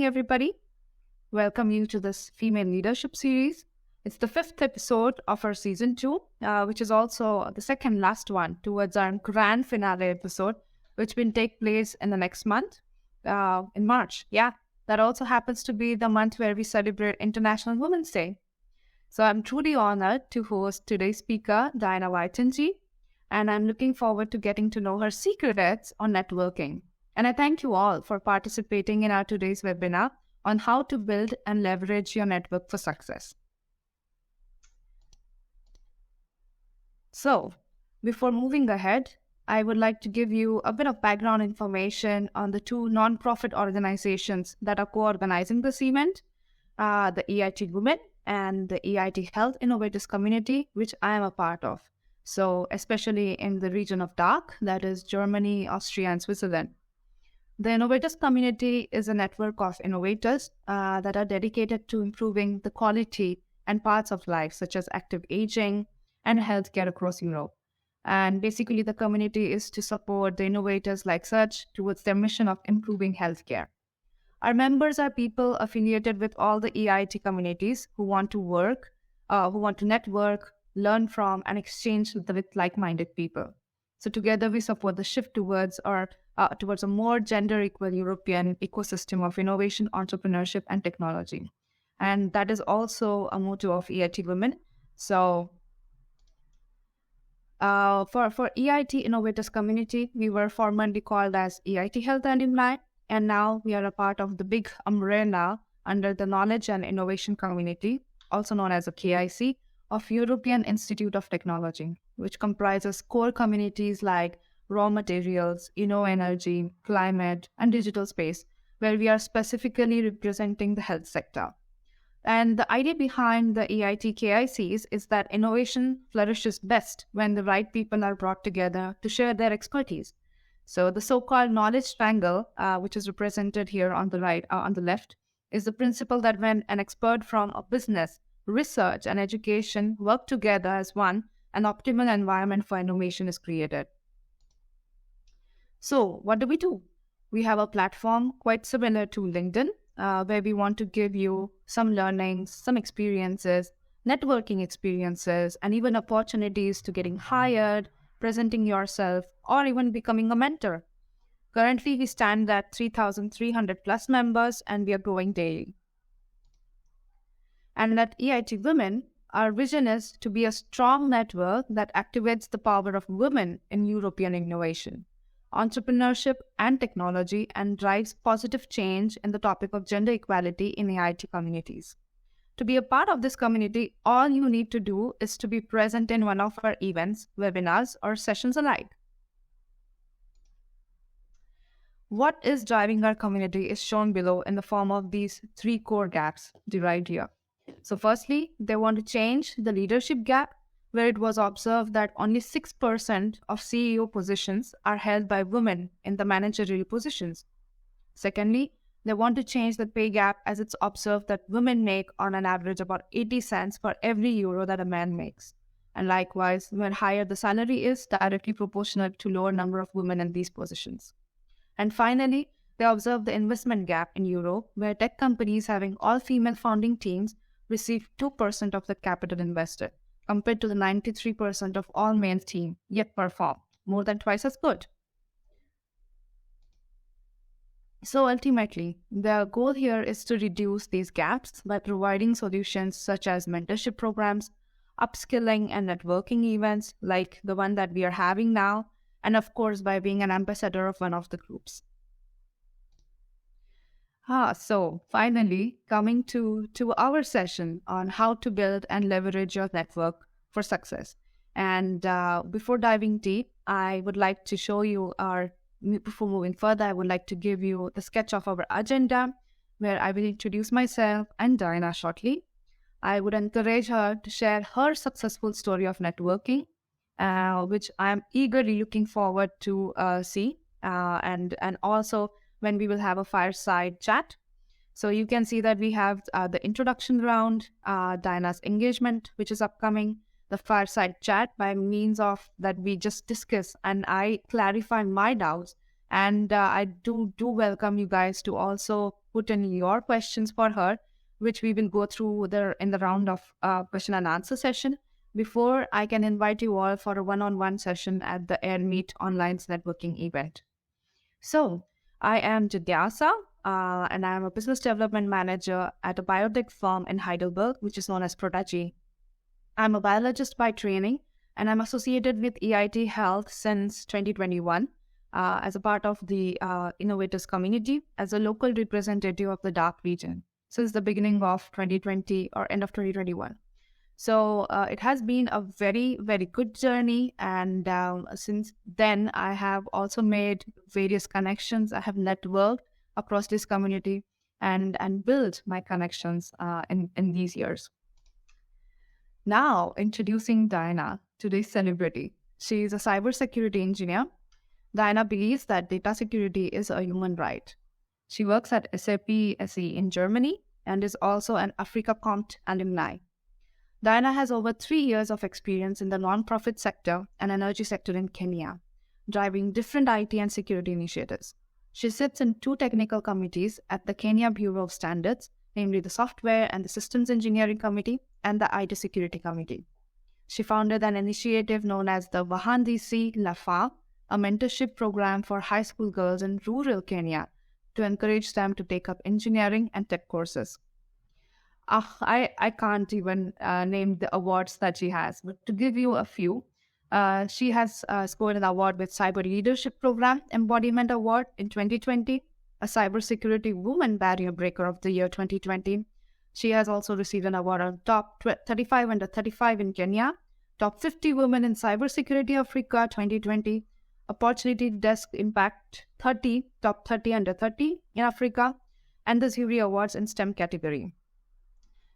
everybody. Welcome you to this female leadership series. It's the fifth episode of our season 2, which is also the second last one towards our grand finale episode, which will take place in the next month, in March. Yeah, that also happens to be the month where we celebrate International Women's Day. So I'm truly honored to host today's speaker, Diana Waithanji, and I'm looking forward to getting to know her secrets on networking. And I thank you all for participating in our today's webinar on how to build and leverage your network for success. So, before moving ahead, I would like to give you a bit of background information on the two non-profit organizations that are co-organizing this event, the EIT Women and the EIT Health Innovators Community, which I am a part of. So, especially in the region of DACH, that is Germany, Austria, and Switzerland. The Innovators Community is a network of innovators that are dedicated to improving the quality and parts of life, such as active aging and healthcare across Europe. And basically, the community is to support the innovators like such towards their mission of improving healthcare. Our members are people affiliated with all the EIT communities who want to work, who want to network, learn from, and exchange with like-minded people. So together we support the shift towards a more gender-equal European ecosystem of innovation, entrepreneurship, and technology. And that is also a motto of EIT Women. So for EIT Innovators Community, we were formerly called as EIT Health Alumni, and now we are a part of the big umbrella under the Knowledge and Innovation Community, also known as a KIC, of European Institute of Technology, which comprises core communities like raw materials, energy, climate, and digital space, where we are specifically representing the health sector. And the idea behind the EIT KICs is that innovation flourishes best when the right people are brought together to share their expertise. So the so-called knowledge triangle, which is represented here on the right, on the left, is the principle that when an expert from a business, research, and education work together as one, an optimal environment for innovation is created. So what do? We have a platform quite similar to LinkedIn, where we want to give you some learnings, some experiences, networking experiences, and even opportunities to getting hired, presenting yourself, or even becoming a mentor. Currently, we stand at 3,300 plus members, and we are growing daily. And at EIT Women, our vision is to be a strong network that activates the power of women in European innovation, entrepreneurship, and technology, and drives positive change in the topic of gender equality in EIT communities. To be a part of this community, all you need to do is to be present in one of our events, webinars, or sessions alike. What is driving our community is shown below in the form of these three core gaps derived here. So firstly, they want to change the leadership gap, where it was observed that only 6% of CEO positions are held by women in the managerial positions. Secondly, they want to change the pay gap, as it's observed that women make on an average about 80 cents for every euro that a man makes. And likewise, when higher the salary is, directly proportional to lower number of women in these positions. And finally, they observe the investment gap in Europe, where tech companies having all female founding teams receive 2% of the capital invested, compared to the 93% of all male team, yet perform more than twice as good. So ultimately, the goal here is to reduce these gaps by providing solutions such as mentorship programs, upskilling and networking events like the one that we are having now, and of course by being an ambassador of one of the groups. So finally, coming to our session on how to build and leverage your network for success. And before diving deep, I would like to show you before moving further, I would like to give you the sketch of our agenda, where I will introduce myself and Diana shortly. I would encourage her to share her successful story of networking, which I am eagerly looking forward to see, and also when we will have a fireside chat. So you can see that we have the introduction round, Diana's engagement, which is upcoming, the fireside chat by means of that we just discuss and I clarify my doubts And I do welcome you guys to also put in your questions for her, which we will go through in the round of question and answer session before I can invite you all for a one-on-one session at the AirMeet Online's networking event. So, I am Jigyasa, and I am a business development manager at a biotech firm in Heidelberg, which is known as Prodigy. I'm a biologist by training, and I'm associated with EIT Health since 2021 as a part of the innovators community as a local representative of the dark region since the beginning of 2020 or end of 2021. So it has been a very, very good journey. And since then, I have also made various connections. I have networked across this community and built my connections in these years. Now, introducing Diana, today's celebrity. She is a cybersecurity engineer. Diana believes that data security is a human right. She works at SAP SE in Germany and is also an Africa Compt alumni. Diana has over 3 years of experience in the nonprofit sector and energy sector in Kenya, driving different IT and security initiatives. She sits in 2 technical committees at the Kenya Bureau of Standards, namely the Software and the Systems Engineering Committee and the IT Security Committee. She founded an initiative known as the Waithhanji Lafa, a mentorship program for high school girls in rural Kenya to encourage them to take up engineering and tech courses. I can't even name the awards that she has, but to give you a few, she has scored an award with Cyber Leadership Program Embodiment Award in 2020, a Cybersecurity Woman Barrier Breaker of the Year 2020. She has also received an award on Top 35 Under 35 in Kenya, Top 50 Women in Cybersecurity Africa 2020, Opportunity Desk Impact 30, Top 30 Under 30 in Africa, and the Zuri Awards in STEM category.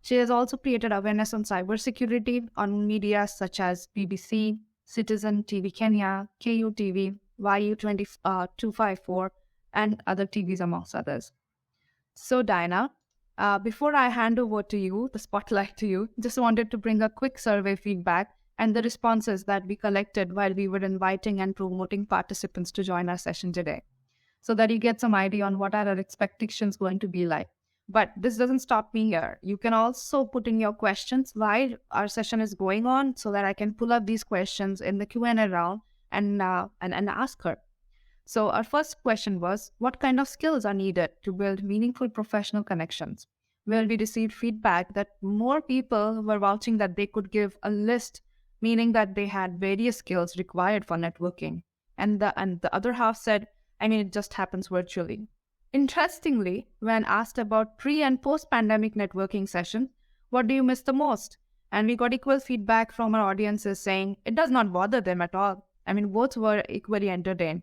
She has also created awareness on cybersecurity on media such as BBC, Citizen TV Kenya, KU TV, YU 254, and other TVs amongst others. So Diana, before I hand over to you, the spotlight to you, just wanted to bring a quick survey feedback and the responses that we collected while we were inviting and promoting participants to join our session today, so that you get some idea on what are our expectations going to be like. But this doesn't stop me here. You can also put in your questions while our session is going on so that I can pull up these questions in the Q&A round and ask her. So our first question was, what kind of skills are needed to build meaningful professional connections? Well, we received feedback that more people were vouching that they could give a list, meaning that they had various skills required for networking. And the other half said, it just happens virtually. Interestingly, when asked about pre- and post-pandemic networking session, what do you miss the most? And we got equal feedback from our audiences saying it does not bother them at all. Both were equally entertained.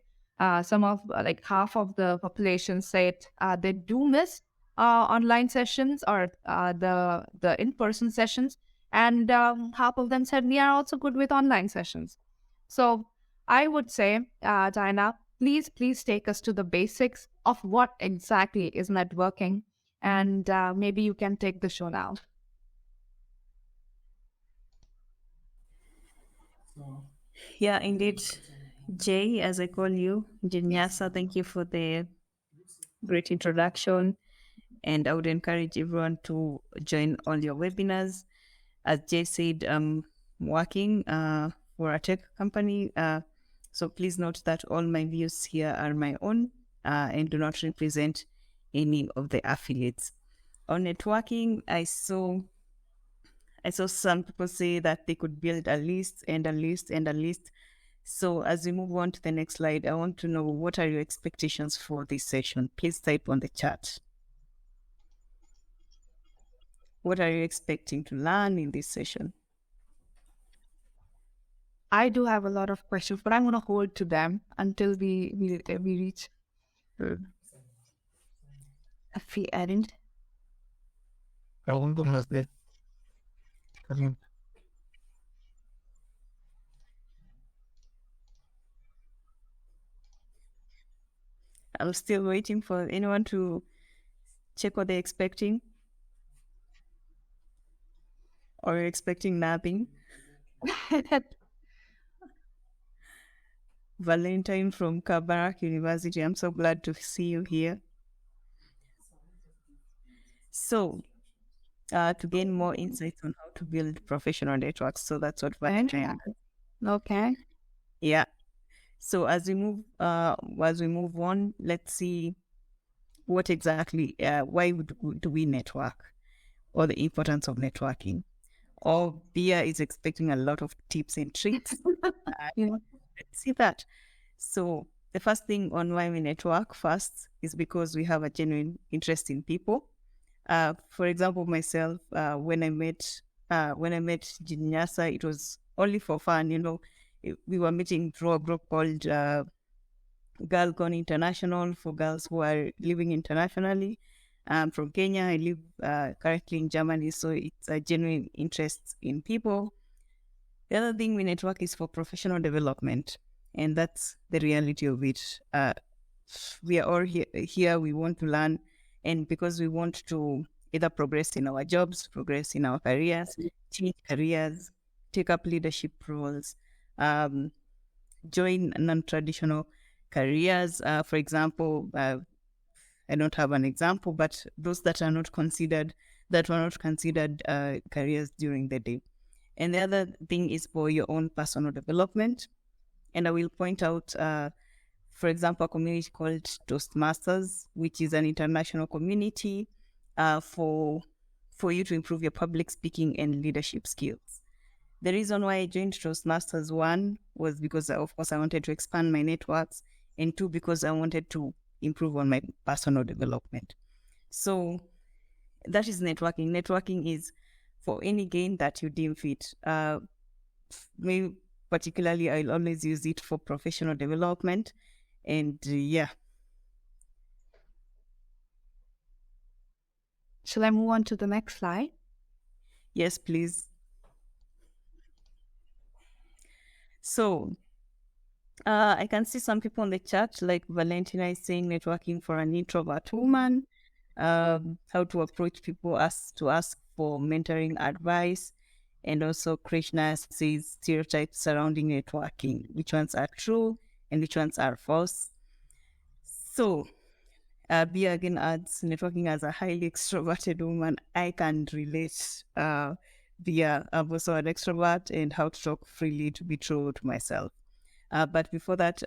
Some of half of the population said they do miss online sessions or the in-person sessions, and half of them said we are also good with online sessions. So I would say, Diana, please take us to the basics of what exactly is networking, and maybe you can take the show now. Yeah, indeed. Jay, as I call you, Jinyasa, thank you for the great introduction. And I would encourage everyone to join all your webinars. As Jay said, I'm working for a tech company. So please note that all my views here are my own and do not represent any of the affiliates. On networking, I saw some people say that they could build a list and a list and a list. So as we move on to the next slide, I want to know, what are your expectations for this session? Please type on the chat. What are you expecting to learn in this session? I do have a lot of questions, but I'm going to hold to them until we reach a free end. I'm still waiting for anyone to check what they're expecting. Or you're expecting nothing? Valentine from Kabarak University. I'm so glad to see you here. So, to gain more insights on how to build professional networks. So that's what Valentine. Okay. Yeah. So as we move on, let's see what exactly why do we network, or the importance of networking. Or Bia is expecting a lot of tips and tricks. Yeah. Let's see that. So the first thing on why we network first is because we have a genuine interest in people. For example, myself, when I met Jinyasa, it was only for fun. We were meeting through a group called Girl International, for girls who are living internationally. From Kenya, I live currently in Germany, so it's a genuine interest in people. The other thing we network is for professional development, and that's the reality of it. We are all here, we want to learn, and because we want to either progress in our jobs, progress in our careers, change careers, take up leadership roles, join non-traditional careers. For example, I don't have an example, but those that were not considered careers during the day. And the other thing is for your own personal development. And I will point out, for example, a community called Toastmasters, which is an international community for you to improve your public speaking and leadership skills. The reason why I joined Toastmasters, one, was because, of course, I wanted to expand my networks, and two, because I wanted to improve on my personal development. So that is networking. Networking is for any gain that you deem fit. Me particularly, I'll always use it for professional development. And yeah. Shall I move on to the next slide? Yes, please. So I can see some people in the chat, like Valentina is saying networking for an introvert woman, how to approach people, to ask for mentoring advice. And also Krishna says stereotypes surrounding networking, which ones are true and which ones are false. So Bia again adds, networking as a highly extroverted woman, I can relate. Bia, I'm also an extrovert, and how to talk freely, to be true to myself. But before that,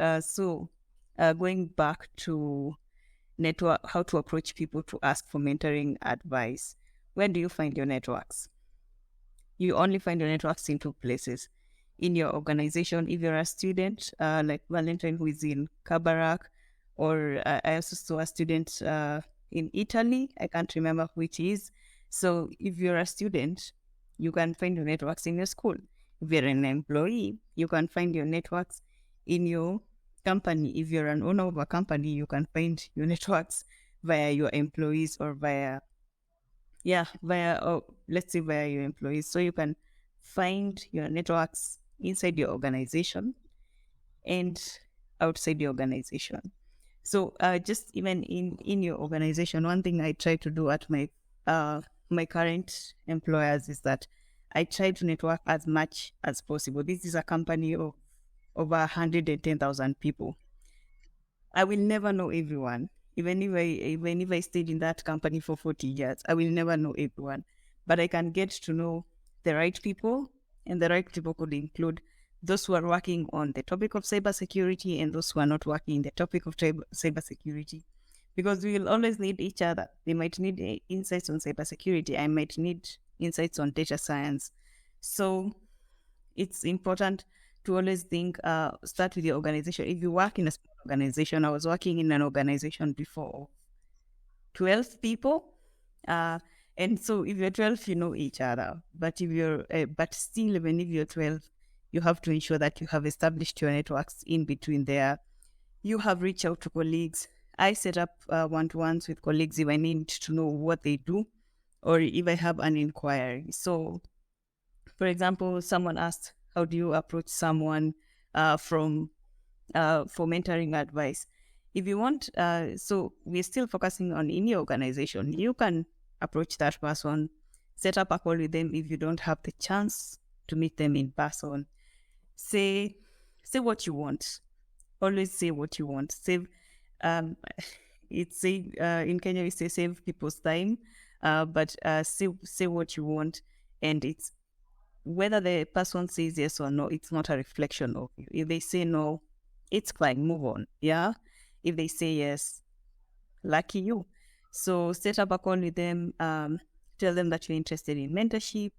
going back to network, how to approach people to ask for mentoring advice. Where do you find your networks? You only find your networks in two places. In your organization, if you're a student, like Valentine, who is in Kabarak, or I also saw a student in Italy. I can't remember who it is. So if you're a student, you can find your networks in your school. If you're an employee, you can find your networks in your company. If you're an owner of a company, you can find your networks via your employees, or via let's say via your employees. So you can find your networks inside your organization and outside the organization. So just even in your organization, one thing I try to do at my current employers is that I try to network as much as possible. This is a company of over 110,000 people. I will never know everyone. Even if I stayed in that company for 40 years, I will never know everyone. But I can get to know the right people, and the right people could include those who are working on the topic of cybersecurity and those who are not working in the topic of cybersecurity. Because we will always need each other. They might need insights on cybersecurity. I might need insights on data science. So it's important to always think, start with your organization. If you work in a small organization, I was working in an organization before 12 people. And so if you're 12, you know each other. But if you're, but still, even if you're 12, you have to ensure that you have established your networks in between there. You have reached out to colleagues. I set up one-to-ones with colleagues if I need to know what they do, or if I have an inquiry. So, for example, someone asked, how do you approach someone for mentoring advice? If you want, so we're still focusing on in your organization. You can approach that person, set up a call with them if you don't have the chance to meet them in person. Say what you want. always say what you want. Save, um, it's say in Kenya we say save people's time, but say what you want, and it's whether the person says yes or no. It's not a reflection of you. If they say no, it's fine. Move on. Yeah. If they say yes, lucky you. So set up a call with them. Tell them that you're interested in mentorship.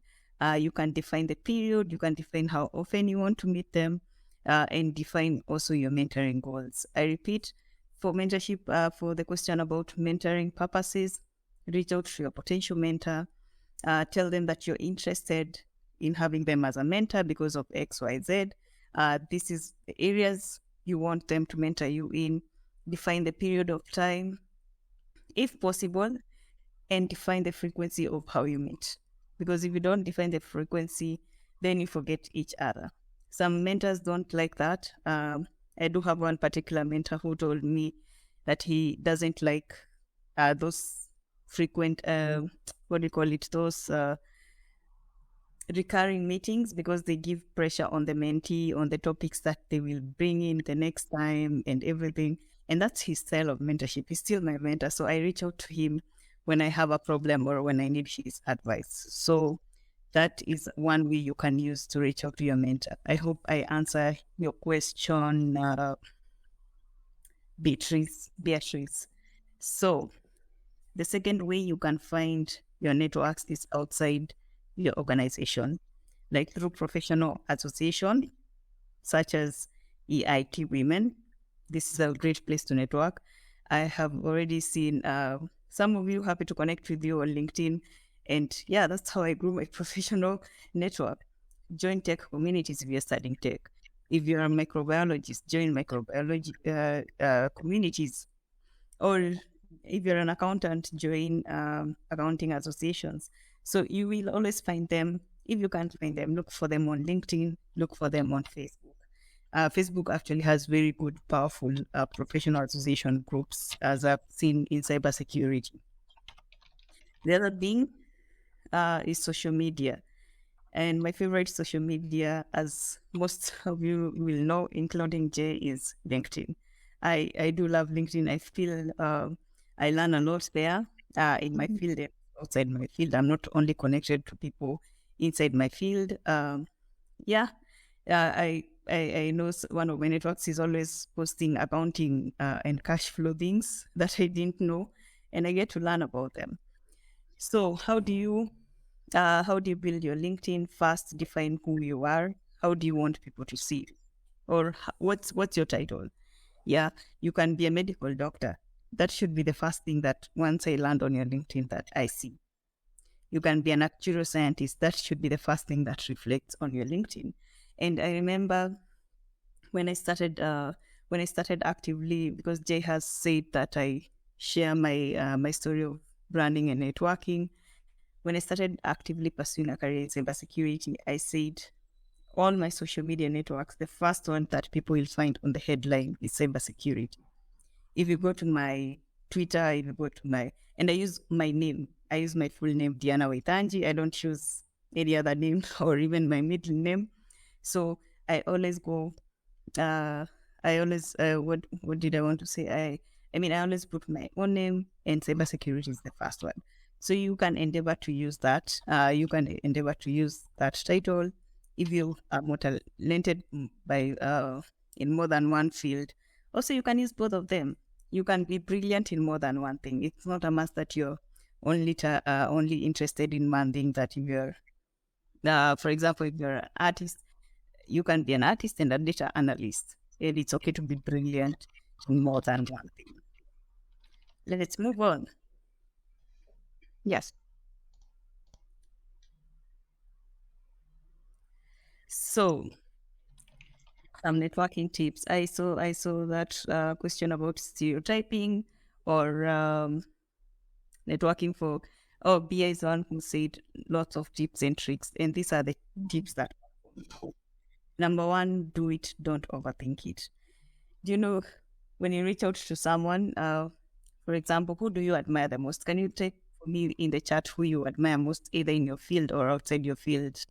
You can define the period. You can define how often you want to meet them, and define also your mentoring goals. I repeat, for mentorship, for the question about mentoring purposes, reach out to your potential mentor. Tell them that you're interested in having them as a mentor because of X, Y, Z. This is the areas you want them to mentor you in. Define the period of time, if possible, and define the frequency of how you meet. Because if you don't define the frequency, then you forget each other. Some mentors don't like that. I do have one particular mentor who told me that he doesn't like those frequent, what do you call it, those recurring meetings, because they give pressure on the mentee on the topics that they will bring in the next time and everything. And that's his style of mentorship. He's still my mentor. So I reach out to him when I have a problem or when I need his advice. So that is one way you can use to reach out to your mentor. I hope I answer your question, Beatrice. So the second way you can find your networks is outside your organization, like through professional association, such as EIT Women. This is a great place to network. I have already seen some of you happy to connect with you on LinkedIn. And yeah, that's how I grew my professional network. Join tech communities if you're studying tech. If you're a microbiologist, join microbiology communities. Or if you're an accountant, join accounting associations. So you will always find them. If you can't find them, look for them on LinkedIn, look for them on Facebook. Facebook actually has very good, powerful professional association groups, as I've seen in cybersecurity. The other thing is social media. And my favorite social media, as most of you will know, including Jay, is LinkedIn. I do love LinkedIn. I feel I learn a lot there in my field and outside my field. I'm not only connected to people inside my field. I know one of my networks is always posting accounting and cash flow things that I didn't know, and I get to learn about them. So how do you build your LinkedIn? First, define who you are. How do you want people to see you? Or what's your title? Yeah, you can be a medical doctor. That should be the first thing that once I land on your LinkedIn that I see. You can be an actuarial scientist. That should be the first thing that reflects on your LinkedIn. And I remember when I started actively, because Jay has said that I share my story of branding and networking. When I started actively pursuing a career in cybersecurity, I said all my social media networks, the first one that people will find on the headline is cybersecurity. If you go to my Twitter, if you go to and I use my name, I use my full name, Diana Waithanji. I don't choose any other name or even my middle name. So I always go, what did I want to say? I always put my own name, and cybersecurity is the first one. So you can endeavor to use that. You can endeavor to use that title if you are more talented by in more than one field. Also, you can use both of them. You can be brilliant in more than one thing. It's not a must that you're only interested in one thing. That if you're, for example, if you're an artist, you can be an artist and a data analyst. And it's okay to be brilliant in more than one thing. Let's move on. Yes. So, some networking tips. I saw that question about stereotyping or networking for. Oh, Bia is one who said lots of tips and tricks, and these are the tips that. Number one, do it. Don't overthink it. Do you know when you reach out to someone? For example, who do you admire the most? Can you take for me in the chat who you admire most, either in your field or outside your field?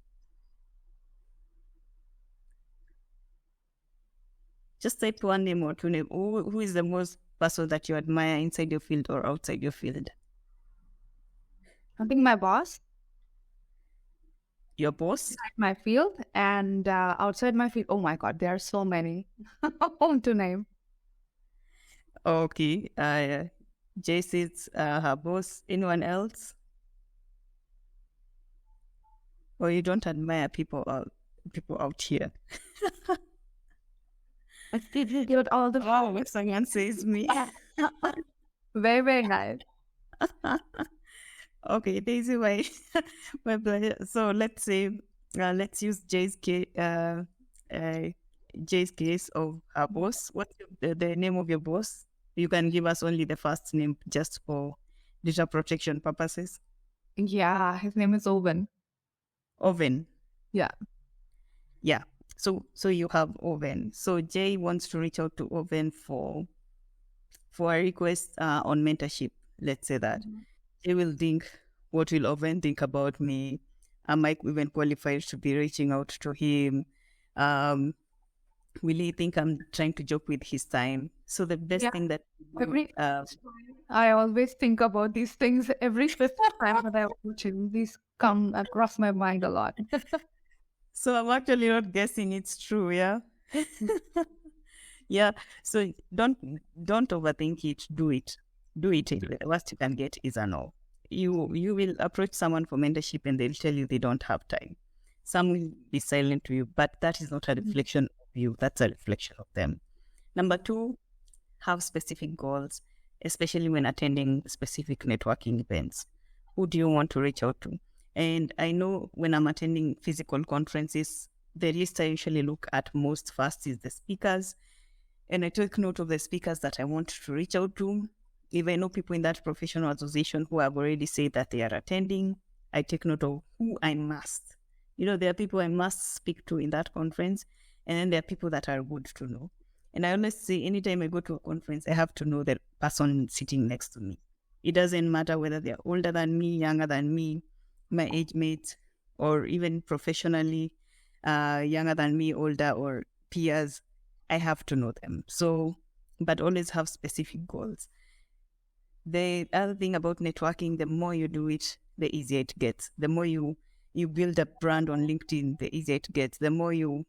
Just type one name or two names. Who is the most person that you admire inside your field or outside your field? I think my boss, Your boss? inside my field, and outside my field. Oh my God, there are so many to name. Okay. Jaycee's her boss. Anyone else? Or you don't admire people out here? I did get all the. Oh, someone says me. Very, very nice. Okay, Daisy, my pleasure. So let's say, let's use Jay's case of her boss. What's the name of your boss? You can give us only the first name just for data protection purposes. Yeah, his name is Owen. Oven. Yeah. Yeah. So you have Oven. So Jay wants to reach out to Oven for a request on mentorship. Let's say that. Jay will think, what will Oven think about me? Am I even qualified to be reaching out to him? Will he think I'm trying to joke with his time? So the best thing that I always think about these things every fifth time that I watch him. These come across my mind a lot. So I'm actually not guessing it's true, yeah? Yeah. So don't overthink it. Do it. Do it. The worst you can get is a no. You will approach someone for mentorship and they'll tell you they don't have time. Some will be silent to you, but that is not a reflection of you. That's a reflection of them. Number 2, have specific goals, especially when attending specific networking events. Who do you want to reach out to? And I know when I'm attending physical conferences, the list I usually look at most first is the speakers. And I take note of the speakers that I want to reach out to. If I know people in that professional association who have already said that they are attending, I take note of who I must. There are people I must speak to in that conference, and then there are people that are good to know. And I always say, anytime I go to a conference, I have to know the person sitting next to me. It doesn't matter whether they're older than me, younger than me, my age mates, or even professionally younger than me, older, or peers. I have to know them. So, but always have specific goals. The other thing about networking, the more you do it, the easier it gets. The more you build a brand on LinkedIn, the easier it gets. The more you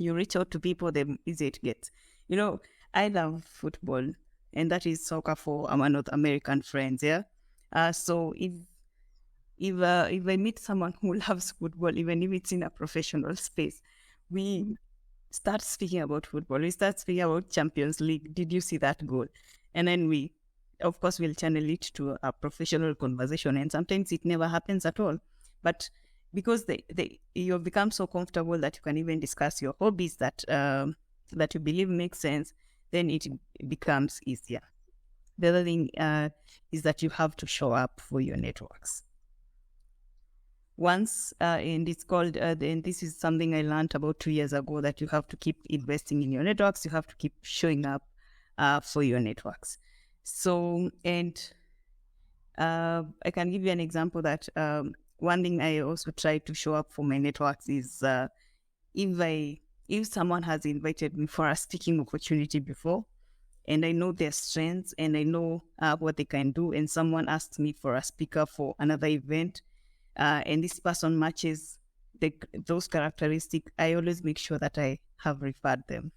reach out to people, the easier it gets. I love football, and that is soccer for our North American friends. Yeah. So if I meet someone who loves football, even if it's in a professional space, we start speaking about football. We start speaking about Champions League. Did you see that goal? And then we, of course, will channel it to a professional conversation. And sometimes it never happens at all. But because you've become so comfortable that you can even discuss your hobbies that you believe make sense, then it becomes easier. The other thing is that you have to show up for your networks. Once, and it's called, and this is something I learned about 2 years ago, that you have to keep investing in your networks. You have to keep showing up for your networks. So, and I can give you an example that one thing I also try to show up for my networks is if someone has invited me for a speaking opportunity before, and I know their strengths and I know what they can do, and someone asks me for a speaker for another event, and this person matches those characteristics, I always make sure that I have referred them.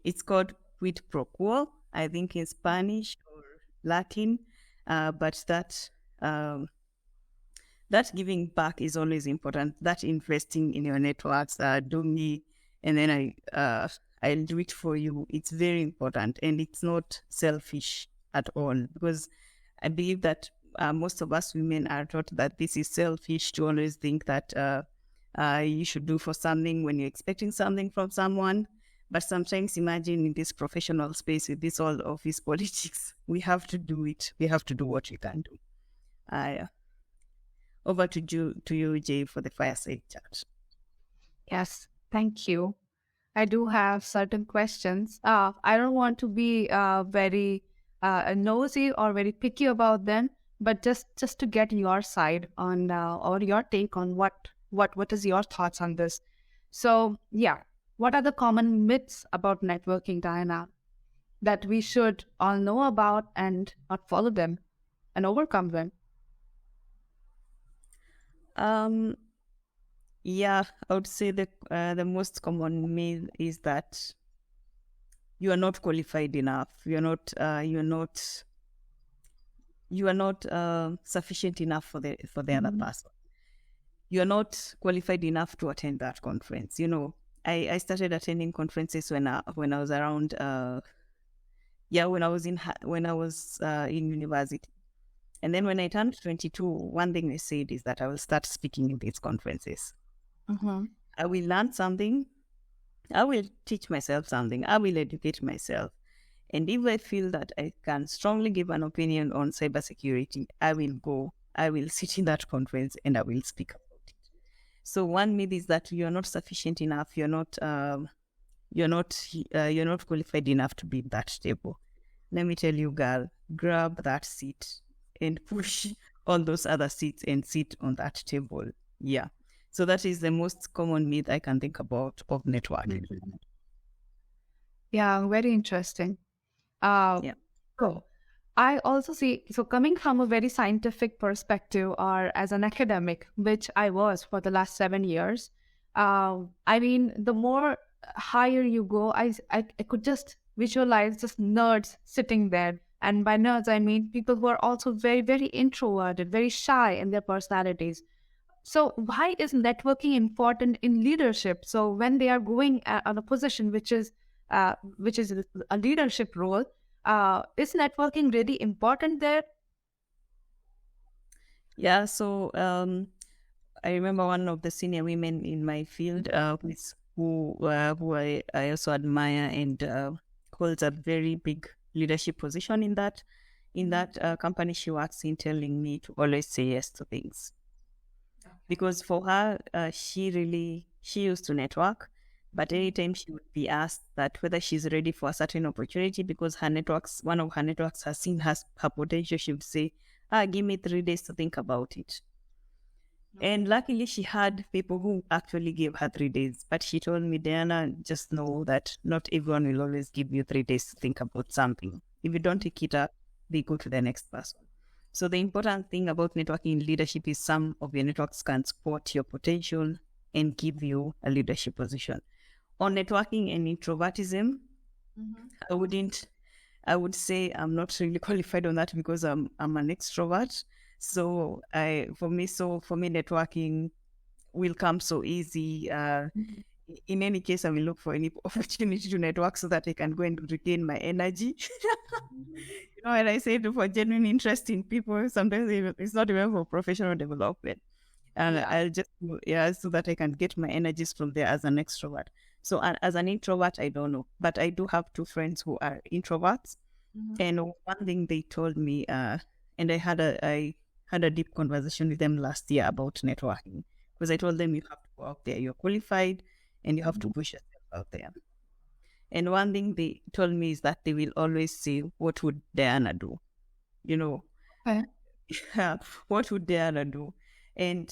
It's called quid pro quo, I think in Spanish or Latin, but that giving back is always important. That investing in your networks, do me, and then I'll do it for you. It's very important, and it's not selfish at all, because I believe that most of us women are taught that this is selfish, to always think that you should do for something when you're expecting something from someone. But sometimes, imagine in this professional space with this all office politics, we have to do it. We have to do what we can do. Over to you, Jay, for the fireside chat. Yes, thank you. I do have certain questions. I don't want to be very nosy or very picky about them, but just to get your side on or your take on what is your thoughts on this. So yeah, what are the common myths about networking, Diana, that we should all know about and not follow them and overcome them? Yeah, I would say the most common myth is that you are not qualified enough. You are not sufficient enough for the other person. You are not qualified enough to attend that conference. I started attending conferences when I was around when I was in university. And then when I turned 22, one thing they said is that I will start speaking in these conferences. I will learn something. I will teach myself something. I will educate myself. And if I feel that I can strongly give an opinion on cybersecurity, I will go. I will sit in that conference and I will speak about it. So one myth is that you're not sufficient enough. You're not qualified enough to be at that table. Let me tell you, girl, grab that seat and push all those other seats and sit on that table. Yeah. So that is the most common myth I can think about of networking. Yeah, very interesting. Yeah. Cool. I also see, so coming from a very scientific perspective or as an academic, which I was for the last 7 years, I mean, the more higher you go, I could just visualize just nerds sitting there. And by nerds, I mean people who are also very, very introverted, very shy in their personalities. So why is networking important in leadership? So when they are going on a position which is a leadership role, is networking really important there? Yeah. So I remember one of the senior women in my field who I also admire and holds a very big leadership position in that company she works in, telling me to always say yes to things. Because for her, she used to network, but anytime she would be asked that whether she's ready for a certain opportunity because one of her networks has seen her potential, she would say, give me 3 days to think about it. And luckily she had people who actually gave her 3 days. But she told me, Diana, just know that not everyone will always give you 3 days to think about something. If you don't take it up, they go to the next person. So the important thing about networking in leadership is some of your networks can support your potential and give you a leadership position. On networking and introvertism, I would say I'm not really qualified on that because I'm an extrovert. So for me, networking will come so easy. In any case, I will look for any opportunity to network so that I can go and regain my energy. And I say for genuine interest in people, sometimes it's not even for professional development. And I'll just, so that I can get my energies from there as an extrovert. So as an introvert, I don't know. But I do have 2 friends who are introverts. And one thing they told me, and I had a deep conversation with them last year about networking. Because I told them you have to go out there, you're qualified, and you have to push yourself out there. And one thing they told me is that they will always say, what would Diana do? Okay. What would Diana do? And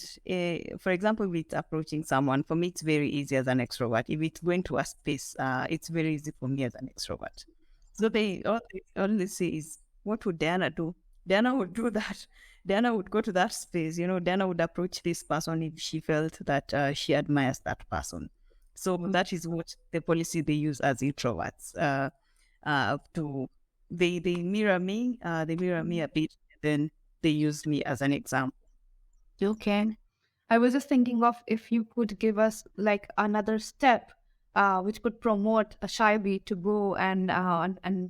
for example, if it's approaching someone, for me, it's very easy as an extrovert. If it's going to a space, it's very easy for me as an extrovert. So they always say is, what would Diana do? Diana would do that. Diana would go to that space. Diana would approach this person if she felt that she admires that person. So that is what the policy they use as introverts. They mirror me. They mirror me a bit. Then they use me as an example. Okay. I was just thinking of if you could give us like another step which could promote a shy bee to go and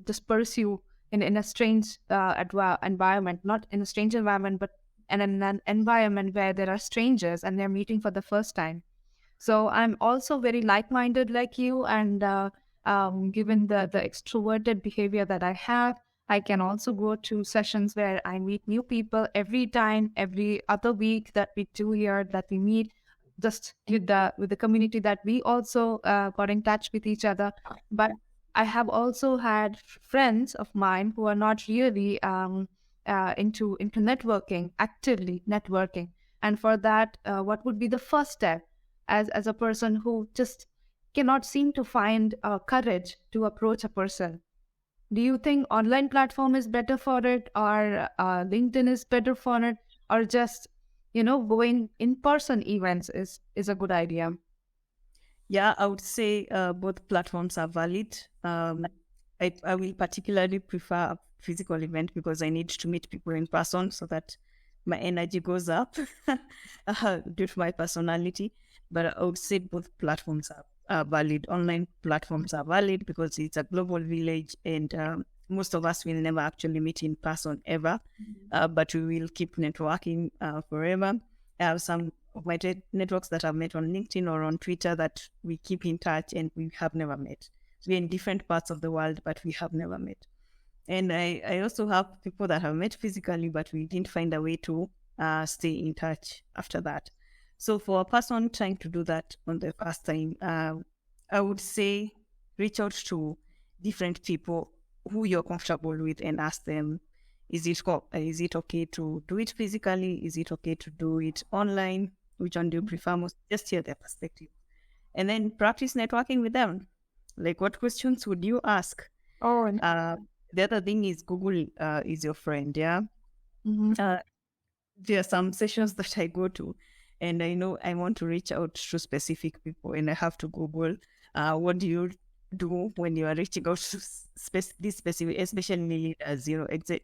just pursue in a strange environment, not in a strange environment, but in an environment where there are strangers and they're meeting for the first time. So I'm also very like-minded like you, and given the extroverted behavior that I have, I can also go to sessions where I meet new people every time, every other week that we do here, that we meet just with the community that we also got in touch with each other. But I have also had friends of mine who are not really into networking, actively networking. And for that, what would be the first step as a person who just cannot seem to find courage to approach a person. Do you think online platform is better for it, or LinkedIn is better for it, or just going in person events is a good idea? Yeah, I would say both platforms are valid. I will particularly prefer a physical event because I need to meet people in person so that my energy goes up due to my personality. But I would say both platforms are valid. Online platforms are valid because it's a global village, and most of us will never actually meet in person ever, but we will keep networking forever. I have some of my networks that I've met on LinkedIn or on Twitter that we keep in touch, and we have never met. So we're in different parts of the world, but we have never met. And I also have people that have met physically, but we didn't find a way to stay in touch after that. So for a person trying to do that on the first time, I would say reach out to different people who you're comfortable with and ask them, is it okay to do it physically? Is it okay to do it online? Which one do you prefer most? Just hear their perspective. And then practice networking with them. Like, what questions would you ask? Oh, The other thing is Google is your friend, yeah? There are some sessions that I go to, and I know I want to reach out to specific people, and I have to Google what do you do when you are reaching out to this specific, especially leaders,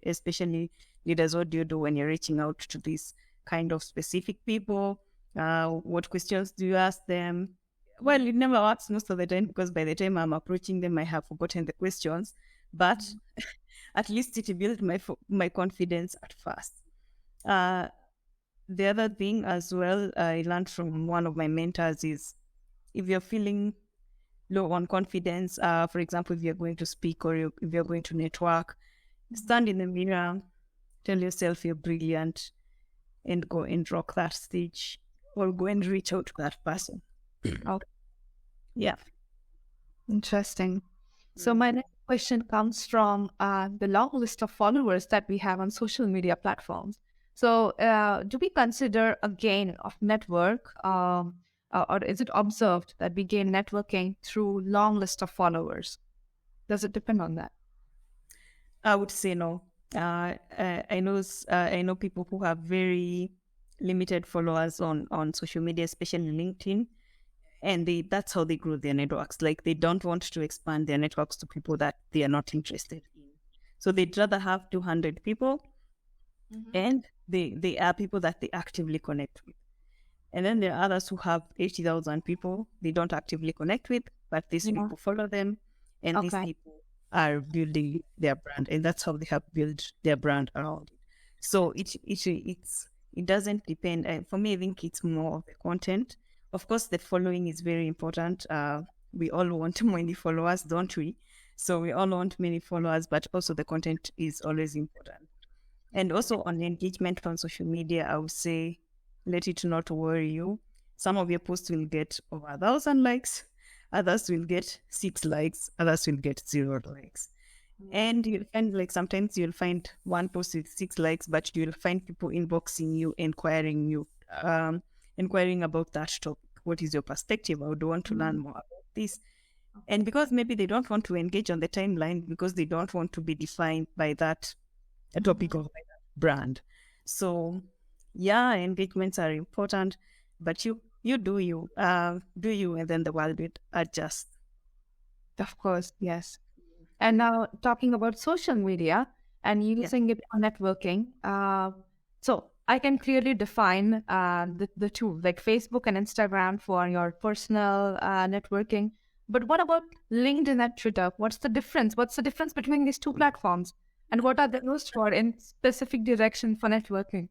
especially leaders, what do you do when you're reaching out to these kind of specific people? What questions do you ask them? Well, it never works most of the time because by the time I'm approaching them, I have forgotten the questions, but at least it built my confidence at first. The other thing as well, I learned from one of my mentors is if you're feeling low on confidence, for example, if you're going to speak or if you're going to network, stand in the mirror, tell yourself you're brilliant, and go and rock that stage or go and reach out to that person. Okay. Yeah. Interesting. So my next question comes from the long list of followers that we have on social media platforms. So do we consider a gain of network, or is it observed that we gain networking through long list of followers? Does it depend on that? I would say no. I know people who have very limited followers on social media, especially LinkedIn, and that's how they grow their networks. Like, they don't want to expand their networks to people that they are not interested in. So they'd rather have 200 people, and they are people that they actively connect with. And then there are others who have 80,000 people they don't actively connect with, but these people follow them, and these people are building their brand, and that's how they have built their brand around it. So it doesn't depend. For me, I think it's more of the content. Of course, the following is very important. We all want many followers, don't we? So we all want many followers, but also the content is always important. And also on engagement on social media, I would say, let it not worry you. Some of your posts will get over 1,000 likes, others will get 6 likes, others will get 0 likes. And you'll find, like, sometimes you'll find one post with 6 likes, but you'll find people inboxing you, inquiring about that topic. What is your perspective? I would want to learn more about this. And because maybe they don't want to engage on the timeline because they don't want to be defined by that topic of brand. So yeah, engagements are important, but you do you, and then the world will adjust. Of course, yes. And now talking about social media and using it for networking. So I can clearly define the two, like Facebook and Instagram for your personal networking. But what about LinkedIn and Twitter? What's the difference? What's the difference between these two platforms? And what are they used for in specific direction for networking?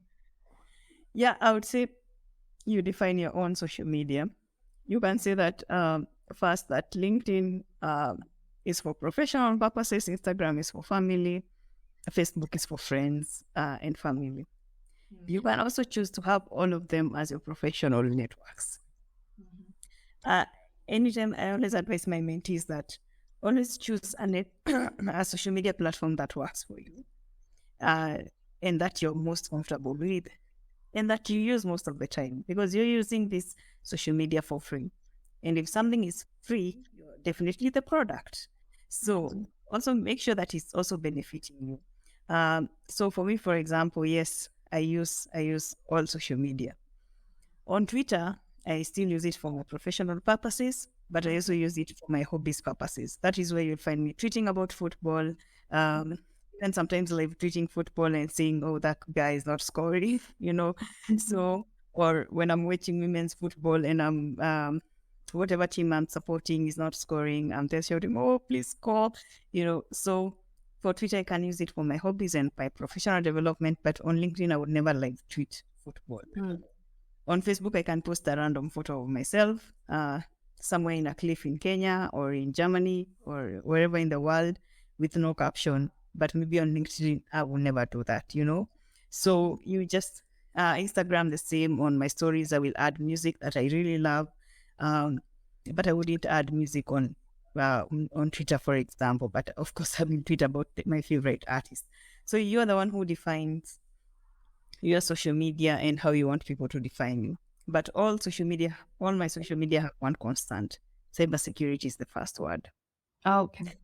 Yeah, I would say you define your own social media. You can say that first, that LinkedIn is for professional purposes, Instagram is for family, Facebook is for friends and family. You can also choose to have all of them as your professional networks. Anytime, I always advise my mentees that always choose a social media platform that works for you, and that you're most comfortable with, and that you use most of the time, because you're using this social media for free. And if something is free, you're definitely the product. So also make sure that it's also benefiting you. So for me, for example, yes, I use all social media. On Twitter, I still use it for my professional purposes, but I also use it for my hobbies purposes. That is where you'll find me tweeting about football, and sometimes live tweeting football and saying, "Oh, that guy is not scoring," So, or when I'm watching women's football and I'm whatever team I'm supporting is not scoring, I'm just shouting, "Oh, please score!" So for Twitter, I can use it for my hobbies and my professional development, but on LinkedIn, I would never live tweet football. On Facebook, I can post a random photo of myself somewhere in a cliff in Kenya or in Germany or wherever in the world with no caption. But maybe on LinkedIn, I will never do that, So you just, Instagram the same. On my stories, I will add music that I really love. But I wouldn't add music on Twitter, for example. But of course, I will tweet about my favorite artist. So you're the one who defines your social media and how you want people to define you. But all my social media have one constant. Cybersecurity is the first word. Okay.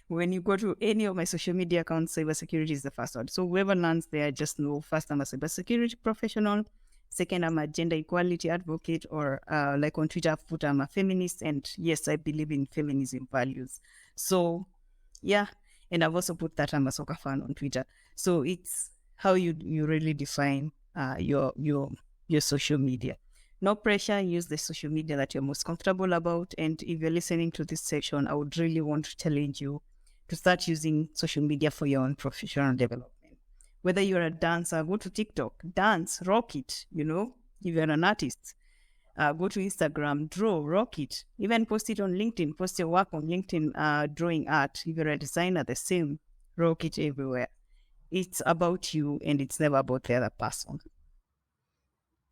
When you go to any of my social media accounts, cybersecurity is the first word. So whoever lands there, just know first, I'm a cybersecurity professional. Second, I'm a gender equality advocate, or like on Twitter, I've put I'm a feminist. And yes, I believe in feminism values. So yeah, and I've also put that I'm a soccer fan on Twitter. So it's how you really define your social media. No pressure. Use the social media that you're most comfortable about. And if you're listening to this session, I would really want to challenge you to start using social media for your own professional development. Whether you're a dancer, go to TikTok, dance, rock it. If you're an artist, go to Instagram, draw, rock it. Even post it on LinkedIn, post your work on LinkedIn, drawing art. If you're a designer, the same, rock it everywhere. It's about you and it's never about the other person.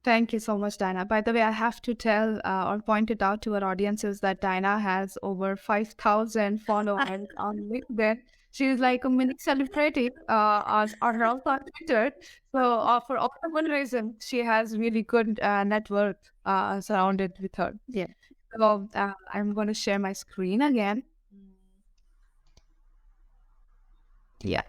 Thank you so much, Diana. By the way, I have to tell or point it out to our audiences that Diana has over 5,000 followers on LinkedIn. She's like a mini celebrity on Twitter. So for all the one reason, she has really good network surrounded with her. Yeah. So I'm going to share my screen again. Yeah.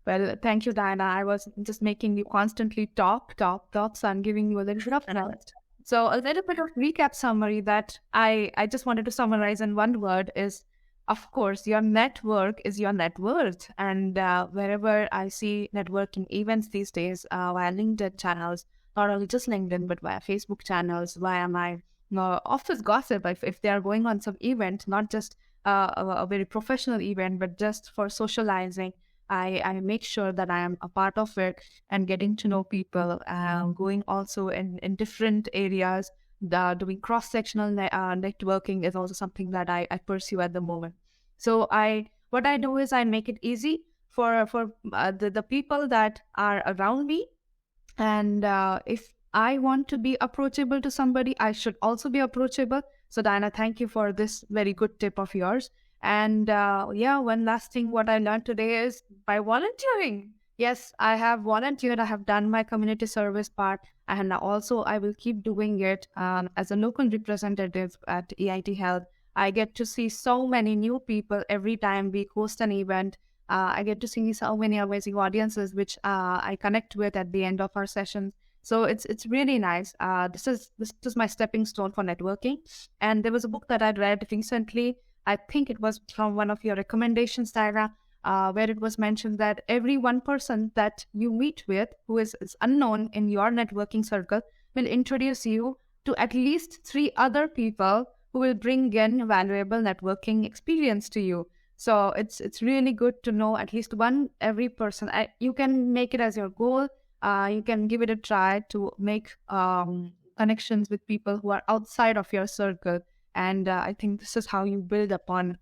Well, thank you, Diana. I was just making you constantly talk, so I'm giving you a little bit of knowledge. So a little bit of recap summary that I just wanted to summarize in one word is, of course, your network is your net worth. And wherever I see networking events these days via LinkedIn channels, not only just LinkedIn, but via Facebook channels, via my office gossip, if they are going on some event, not just a very professional event, but just for socializing, I make sure that I am a part of it and getting to know people, going also in different areas. Doing cross-sectional networking is also something that I pursue at the moment. So what I do is I make it easy for the people that are around me. And if I want to be approachable to somebody, I should also be approachable. So Diana, thank you for this very good tip of yours. And one last thing, what I learned today is by volunteering. Yes, I have volunteered. I have done my community service part. And also I will keep doing it as a local representative at EIT Health. I get to see so many new people every time we host an event. I get to see so many amazing audiences, which I connect with at the end of our sessions. So it's really nice. This is my stepping stone for networking. And there was a book that I read recently. I think it was from one of your recommendations, Diana, where it was mentioned that every one person that you meet with who is unknown in your networking circle will introduce you to at least 3 other people who will bring in valuable networking experience to you. So it's really good to know at least one every person. You can make it as your goal. You can give it a try to make connections with people who are outside of your circle. And I think this is how you build upon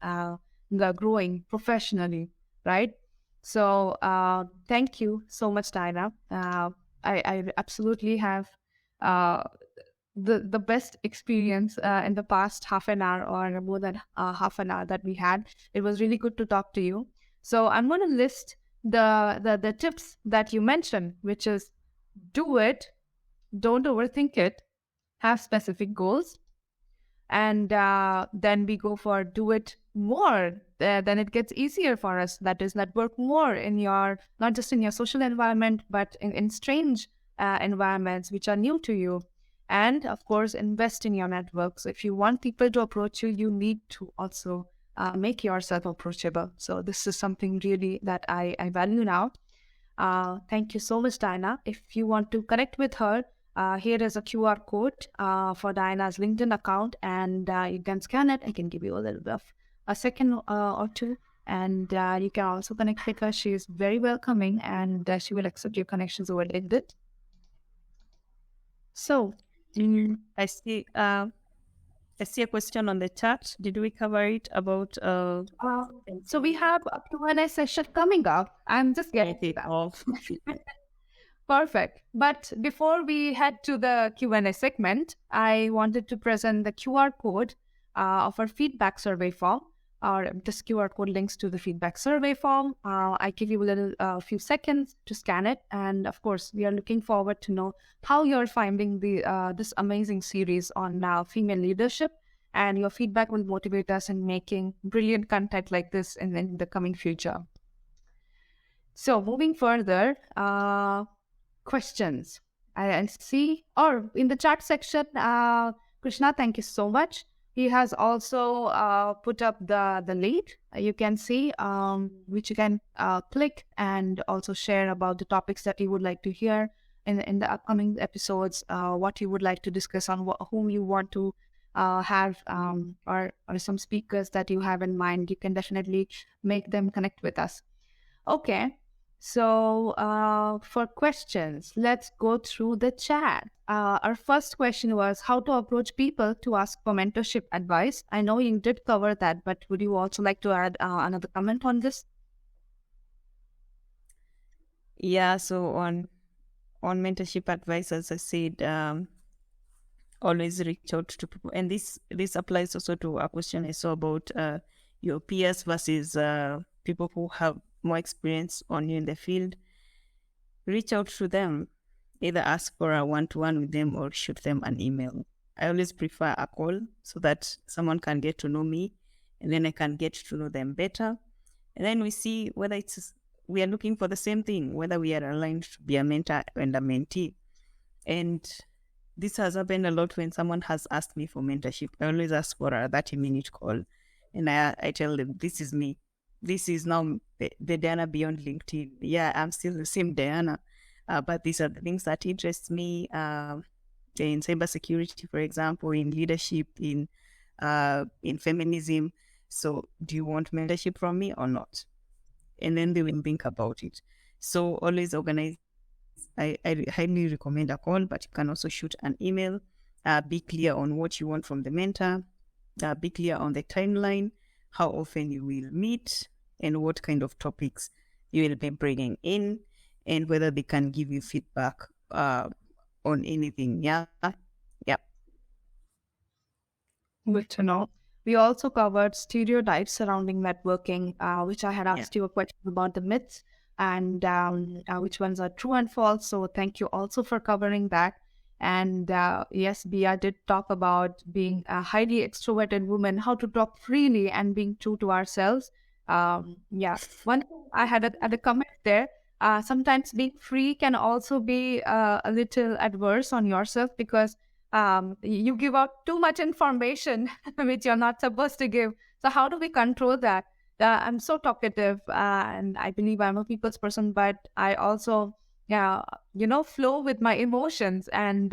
growing professionally, right? So thank you so much, Diana. I absolutely have the best experience in the past half an hour or more than half an hour that we had. It was really good to talk to you. So I'm going to list the tips that you mentioned, which is do it, don't overthink it. Have specific goals, and then we go for do it more. Then it gets easier for us. That is, network more in your, not just in your social environment, but in strange environments which are new to you. And of course, invest in your network. So if you want people to approach you, you need to also make yourself approachable. So this is something really that I value now. Thank you so much, Diana. If you want to connect with her, here is a QR code for Diana's LinkedIn account, and you can scan it. I can give you a little bit of a second or two, and you can also connect with her. She is very welcoming, and she will accept your connections over LinkedIn. So, I see. I see a question on the chat. Did we cover it about? so we have a Q&A session coming up. I'm just getting it off. Perfect. But before we head to the Q&A segment, I wanted to present the QR code of our feedback survey form, or this QR code links to the feedback survey form. I give you a few seconds to scan it. And of course, we are looking forward to know how you're finding this amazing series on female leadership. And your feedback will motivate us in making brilliant content like this in the coming future. So moving further, questions. I see, or in the chat section, Krishna, thank you so much. He has also put up the link. You can see which you can click and also share about the topics that you would like to hear in the upcoming episodes, what you would like to discuss on, whom you want to have, or some speakers that you have in mind. You can definitely make them connect with us. Okay. So for questions, let's go through the chat. Our first question was how to approach people to ask for mentorship advice. I know you did cover that, but would you also like to add another comment on this? Yeah, so on mentorship advice, as I said, always reach out to people. And this applies also to a question I saw about your peers versus people who have more experience on you in the field. Reach out to them, either ask for a one-to-one with them or shoot them an email. I always prefer a call so that someone can get to know me and then I can get to know them better. And then we see whether we are looking for the same thing, whether we are aligned to be a mentor and a mentee. And this has happened a lot when someone has asked me for mentorship. I always ask for a 30-minute call and I tell them, this is me. This is now the Diana beyond LinkedIn. Yeah, I'm still the same Diana, but these are the things that interest me in cybersecurity, for example, in leadership, in feminism. So do you want mentorship from me or not? And then they will think about it. So always organize. I highly recommend a call, but you can also shoot an email. Be clear on what you want from the mentor. Be clear on the timeline, how often you will meet, and what kind of topics you will be bringing in, and whether they can give you feedback on anything. Yeah. Good to know. We also covered stereotypes surrounding networking, which I had asked you a question about the myths and which ones are true and false. So thank you also for covering that. And yes, Bia did talk about being a highly extroverted woman, how to talk freely and being true to ourselves. One thing I had a comment there. Sometimes being free can also be a little adverse on yourself because you give out too much information which you're not supposed to give. So how do we control that? I'm so talkative and I believe I'm a people's person, but I also, flow with my emotions. And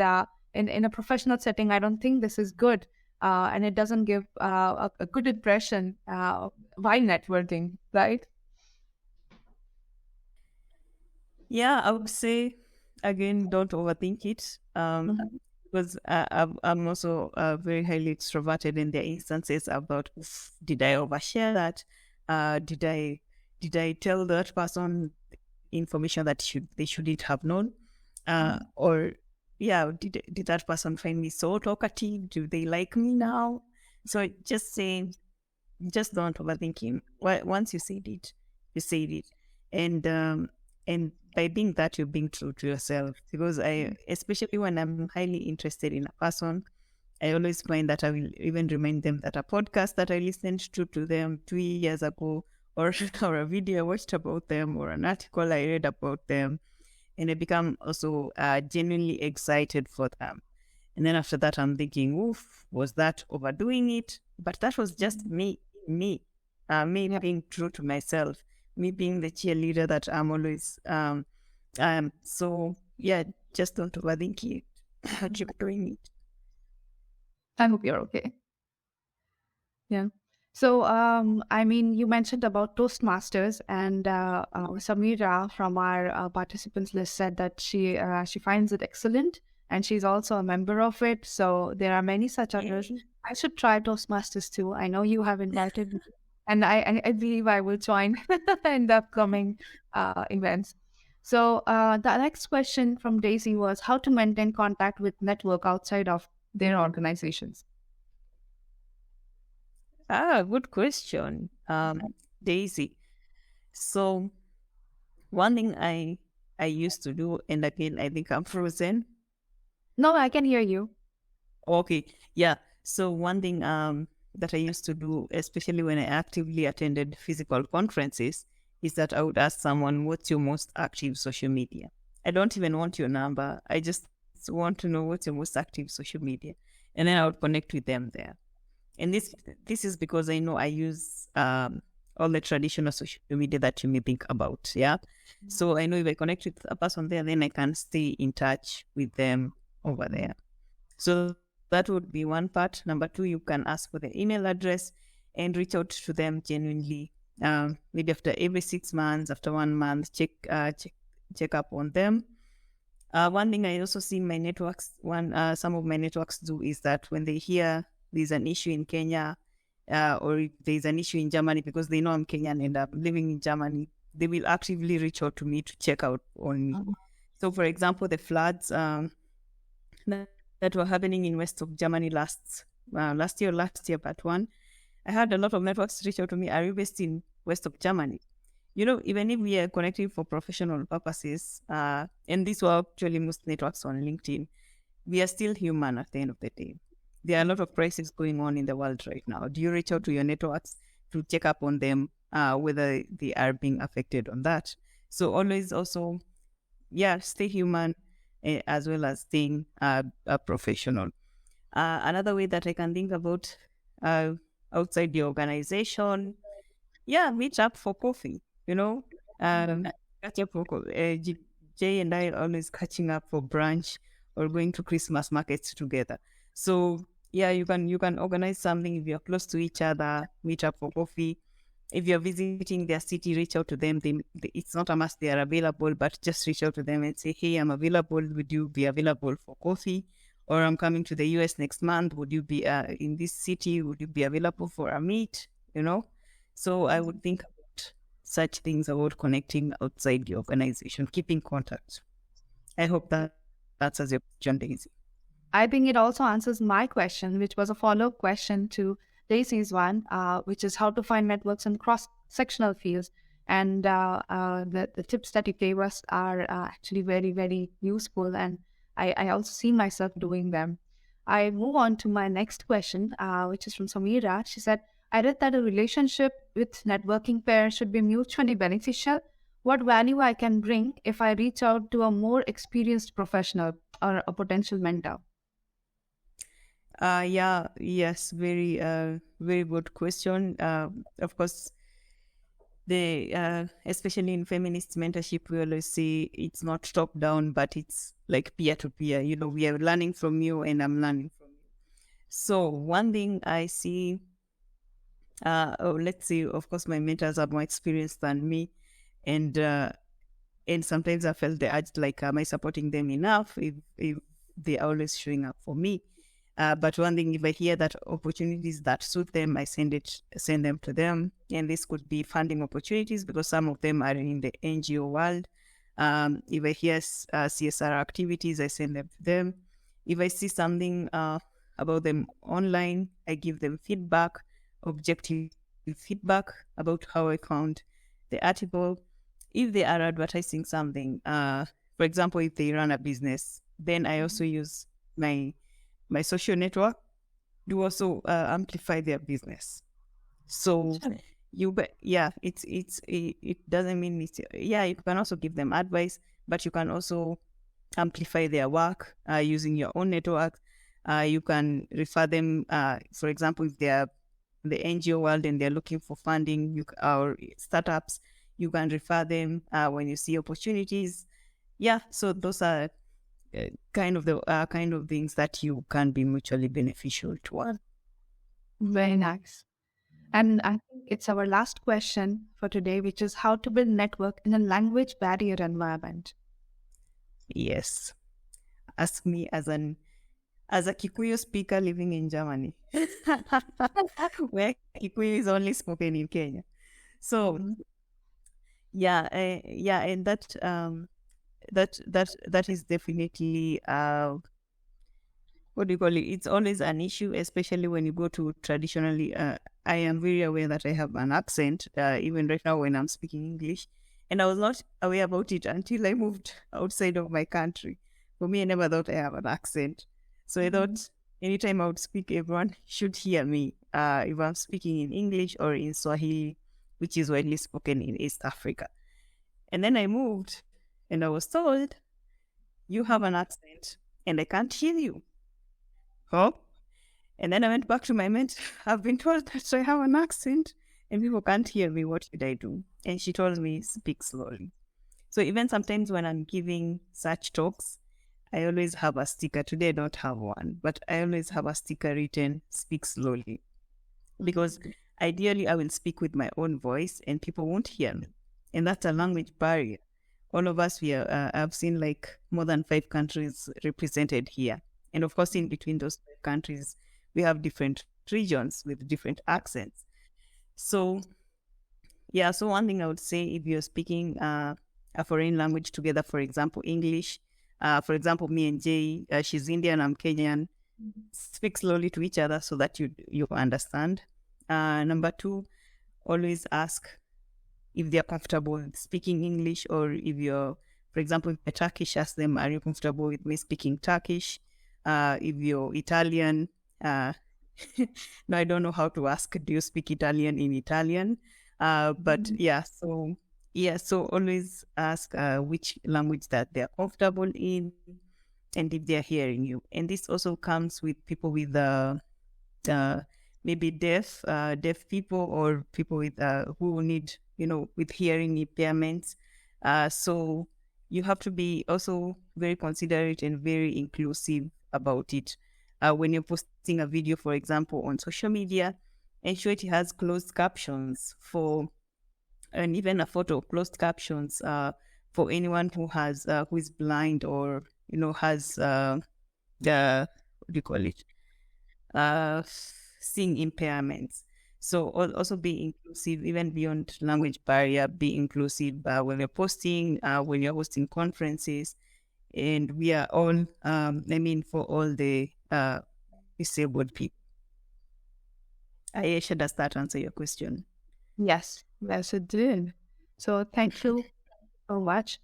in a professional setting, I don't think this is good. And it doesn't give a good impression while networking, right? Yeah, I would say, again, don't overthink it. Because I'm also very highly extroverted in their instances about, did I overshare that? Did I tell that person information that they shouldn't have known? Or did that person find me so talkative? Do they like me now? So just don't overthink it. Once you said it, you said it, and by being that, you're being true to yourself. Because especially when I'm highly interested in a person, I always find that I will even remind them that a podcast that I listened to them 2 years ago, or or a video I watched about them, or an article I read about them, and I become also genuinely excited for them. And then after that, I'm thinking, oof, was that overdoing it? But that was just me being true to myself, me being the cheerleader that I'm always. So yeah, just don't overthink it. Keep doing it. I hope you're okay. Yeah. So, I mean, you mentioned about Toastmasters, and Samira from our participants list said that she finds it excellent, and she's also a member of it. So there are many such others. I should try Toastmasters too. I know you have invited me, and I believe I will join in the upcoming events. So the next question from Daisy was how to maintain contact with network outside of their organizations. Good question, Daisy. So one thing I used to do, and again I think I'm frozen. No, I can hear you. Okay, yeah. So one thing that I used to do, especially when I actively attended physical conferences, is that I would ask someone, "What's your most active social media?" I don't even want your number. I just want to know what's your most active social media, and then I would connect with them there. And this is because I know I use all the traditional social media that you may think about. Yeah. So I know if I connect with a person there, then I can stay in touch with them over there. So that would be one part. Number two, you can ask for their email address and reach out to them genuinely. Maybe after every 6 months, after 1 month, check up on them. One thing I also see my networks, some of my networks do is that when they hear there's an issue in Kenya, or if there's an issue in Germany, because they know I'm Kenyan and I'm living in Germany, they will actively reach out to me to check out on me. So, for example, the floods that were happening in west of Germany last year, part one, I had a lot of networks reach out to me. Are you based in west of Germany? You know, even if we are connecting for professional purposes, and these were actually most networks on LinkedIn, we are still human at the end of the day. There are a lot of crises going on in the world right now. Do you reach out to your networks to check up on them, whether they are being affected on that? So always also, stay human, as well as staying a professional. Another way that I can think about outside the organization, meet up for coffee, catch up for Jay and I are always catching up for brunch or going to Christmas markets together. So you can organize something if you're close to each other, meet up for coffee. If you're visiting their city, reach out to them. It's not a must they are available, but just reach out to them and say, hey, I'm available. Would you be available for coffee? Or I'm coming to the US next month. Would you be in this city? Would you be available for a meet? So I would think about such things, about connecting outside the organization, keeping contact. I hope that answers your question, Daisy. I think it also answers my question, which was a follow-up question to Daisy's one, which is how to find networks in cross-sectional fields. And the tips that you gave us are actually very, very useful. And I also see myself doing them. I move on to my next question, which is from Samira. She said, I read that a relationship with networking pairs should be mutually beneficial. What value I can bring if I reach out to a more experienced professional or a potential mentor? Yes, very very good question. Of course, especially in feminist mentorship, we always say it's not top down, but it's like peer to peer. We are learning from you, and I'm learning from you. So one thing I see, let's say, of course, my mentors are more experienced than me, and sometimes I felt the urge, like, am I supporting them enough? If they are always showing up for me. But one thing, if I hear that opportunities that suit them, I send them to them. And this could be funding opportunities, because some of them are in the NGO world. If I hear CSR activities, I send them to them. If I see something about them online, I give them feedback, objective feedback about how I found the article. if they are advertising something, for example, if they run a business, then I also use my social network to also amplify their business. So it doesn't mean it's, you can also give them advice, but you can also amplify their work using your own network. You can refer them, for example, if they are the NGO world and they're looking for funding, or startups, you can refer them when you see opportunities. So those are kind of things that you can be mutually beneficial to one. Very nice. And I think it's our last question for today, which is how to build network in a language barrier environment. Yes. Ask me as a Kikuyu speaker living in Germany, where Kikuyu is only spoken in Kenya. So and that is definitely what do you call it? It's always an issue, especially when you go to traditionally. I am very aware that I have an accent, even right now when I'm speaking English, and I was not aware about it until I moved outside of my country. For me, I never thought I have an accent, so I thought anytime I would speak, everyone should hear me. If I'm speaking in English or in Swahili, which is widely spoken in East Africa, and then I moved, and I was told, "You have an accent, and I can't hear you." Oh, and then I went back to my mentor. I've been told that I have an accent and people can't hear me. What should I do? And she told me, speak slowly. So even sometimes when I'm giving such talks, I always have a sticker. Today I don't have one, but I always have a sticker written, speak slowly. Because ideally I will speak with my own voice and people won't hear me. And that's a language barrier. All of us, I've seen like more than 5 countries represented here. And of course, in between those countries, we have different regions with different accents. So, so one thing I would say, if you're speaking a foreign language together, for example, English, for example, me and Jay, she's Indian, I'm Kenyan, speak slowly to each other so that you understand. Number 2, always ask if they're comfortable speaking English, or if you're, for example, if you're Turkish, ask them, are you comfortable with me speaking Turkish? If you're Italian, no, I don't know how to ask, do you speak Italian in Italian? But so always ask which language that they're comfortable in and if they're hearing you. And this also comes with people with maybe deaf people, or people with who need, with hearing impairments. So you have to be also very considerate and very inclusive about it. When you're posting a video, for example, on social media, ensure it has closed captions and even a photo, closed captions for anyone who is blind, or has what do you call it? Seeing impairments. So also be inclusive, even beyond language barrier. Be inclusive when you're posting, when you're hosting conferences. And we are all, for all the disabled people. Ayesha, does that answer your question? Yes, it did. So thank you so much.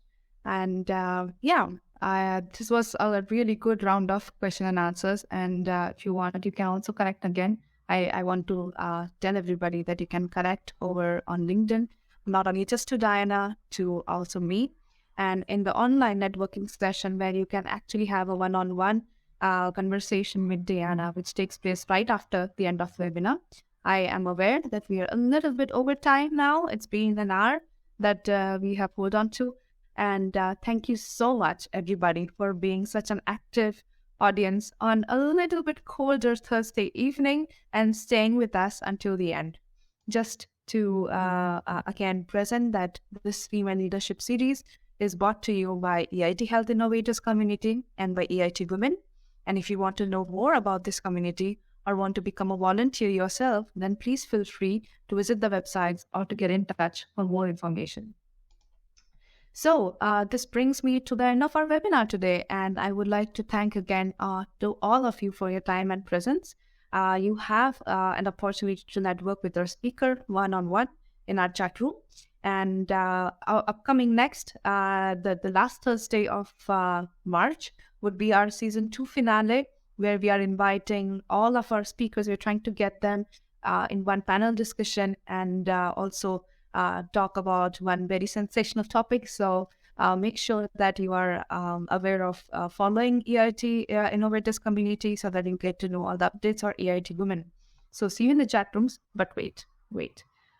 And this was a really good round of question and answers. And if you want, you can also connect again. I want to tell everybody that you can connect over on LinkedIn, not only just to Diana, to also me. And in the online networking session, where you can actually have a one-on-one conversation with Diana, which takes place right after the end of the webinar. I am aware that we are a little bit over time now. It's been an hour that we have hold on to. And thank you so much, everybody, for being such an active audience on a little bit colder Thursday evening and staying with us until the end. Just to again present that this Female Leadership Series is brought to you by EIT Health Innovators Community and by EIT Women. And if you want to know more about this community or want to become a volunteer yourself, then please feel free to visit the websites or to get in touch for more information. So this brings me to the end of our webinar today, and I would like to thank again to all of you for your time and presence. You have an opportunity to network with our speaker one-on-one in our chat room. And upcoming next, the last Thursday of March would be our season 2 finale, where we are inviting all of our speakers. We're trying to get them in one panel discussion and also talk about one very sensational topic. So make sure that you are aware of following EIT Innovators community so that you get to know all the updates for EIT Women. So see you in the chat rooms, but wait.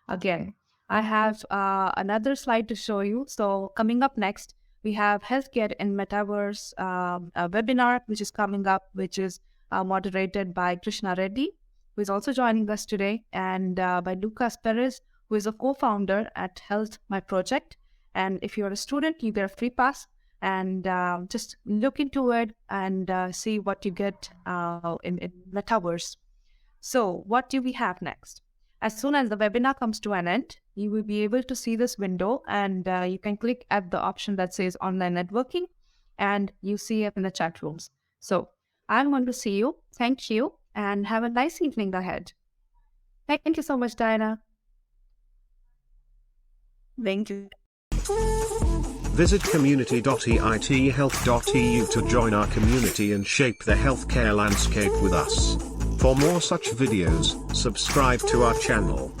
Again, I have another slide to show you. So coming up next, we have Healthcare in Metaverse, a webinar, which is coming up, which is moderated by Krishna Reddy, who is also joining us today, and by Lucas Perez, who is a co-founder at Health My Project. And if you're a student, you get a free pass, and just look into it and see what you get in Metaverse. So what do we have next? As soon as the webinar comes to an end, you will be able to see this window, and you can click at the option that says online networking, and you see it in the chat rooms. So I'm going to see you. Thank you, and have a nice evening ahead. Thank you so much, Diana. Thank you. Visit community.eithealth.eu to join our community and shape the healthcare landscape with us. For more such videos, subscribe to our channel.